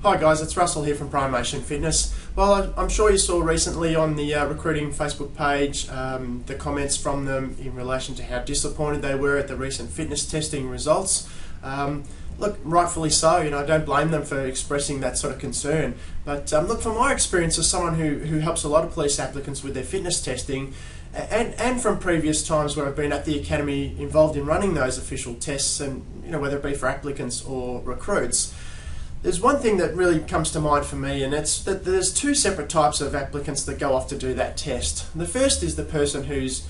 Hi guys, it's Russell here from Primation Fitness. Well, I'm sure you saw recently on the recruiting Facebook page the comments from them in relation to how disappointed they were at the recent fitness testing results. Look, rightfully so, I don't blame them for expressing that sort of concern. But look, from my experience as someone who helps a lot of police applicants with their fitness testing, and from previous times where I've been at the academy involved in running those official tests, and whether it be for applicants or recruits, there's one thing that really comes to mind for me, and it's that there's two separate types of applicants that go off to do that test. The first is the person who's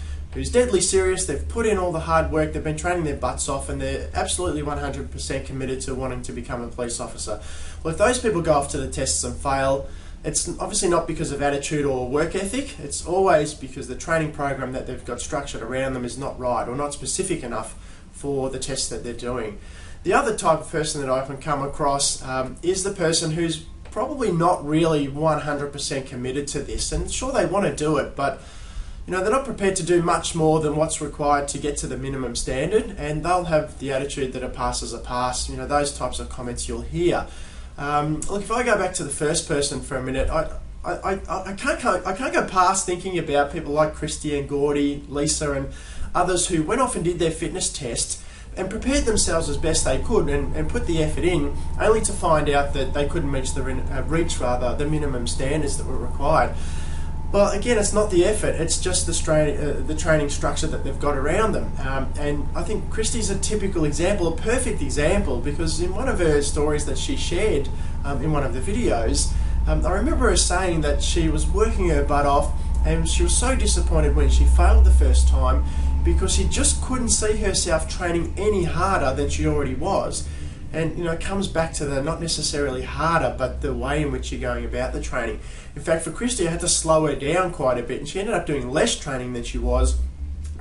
deadly serious, they've put in all the hard work, they've been training their butts off, and they're absolutely 100% committed to wanting to become a police officer. Well, if those people go off to the tests and fail, it's obviously not because of attitude or work ethic, it's always because the training program that they've got structured around them is not right or not specific enough for the tests that they're doing. The other type of person that I often come across is the person who's probably not really 100% committed to this, and sure, they want to do it, but they're not prepared to do much more than what's required to get to the minimum standard, and they'll have the attitude that a pass is a pass. Those types of comments you'll hear. Look, if I go back to the first person for a minute, I can't go past thinking about people like Christy and Gordy, Lisa and others who went off and did their fitness test and prepared themselves as best they could and put the effort in, only to find out that they couldn't reach the minimum standards that were required. Well, again, it's not the effort, it's just the training structure that they've got around them. And I think Christy's a typical example, a perfect example, because in one of her stories that she shared in one of the videos, I remember her saying that she was working her butt off and she was so disappointed when she failed the first time because she just couldn't see herself training any harder than she already was. And it comes back to the not necessarily harder, but the way in which you're going about the training. In fact, for Christy, I had to slow her down quite a bit, and she ended up doing less training than she was,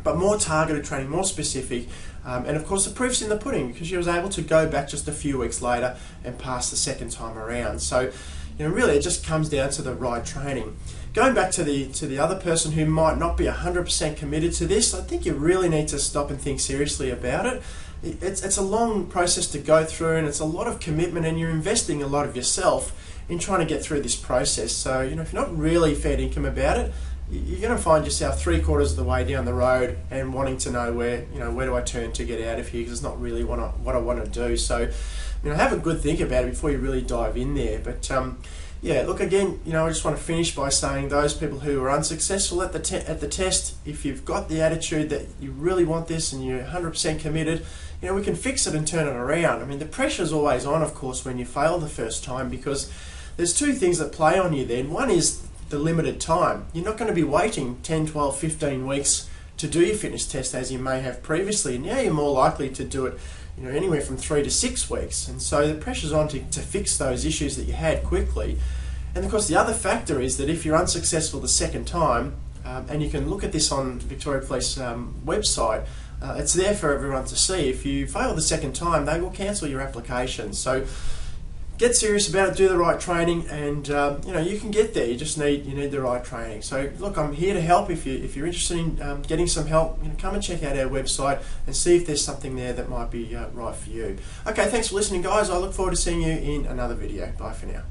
but more targeted training, more specific. And of course, the proof's in the pudding, because she was able to go back just a few weeks later and pass the second time around. So, really, it just comes down to the right training. Going back to the other person who might not be 100% committed to this, I think you really need to stop and think seriously about it. It's a long process to go through, and it's a lot of commitment, and you're investing a lot of yourself in trying to get through this process. So, if you're not really fair income about it, you're going to find yourself 3/4 of the way down the road and wanting to know where do I turn to get out of here, because it's not really what I want to do. So, have a good think about it before you really dive in there. But yeah, look, again, I just want to finish by saying those people who are unsuccessful at the test, if you've got the attitude that you really want this and you're 100% committed, we can fix it and turn it around. I mean, the pressure's always on, of course, when you fail the first time, because there's two things that play on you then. One is the limited time. You're not going to be waiting 10, 12, 15 weeks to do your fitness test as you may have previously, and now you're more likely to do it anywhere from 3 to 6 weeks, and so the pressure's on to fix those issues that you had quickly. And of course, the other factor is that if you're unsuccessful the second time, and you can look at this on Victoria Police website, it's there for everyone to see. If you fail the second time, they will cancel your application. So get serious about it, do the right training, and you can get there. You just need the right training. So look, I'm here to help. If you're interested in getting some help, come and check out our website and see if there's something there that might be right for you. Okay, thanks for listening, guys. I look forward to seeing you in another video. Bye for now.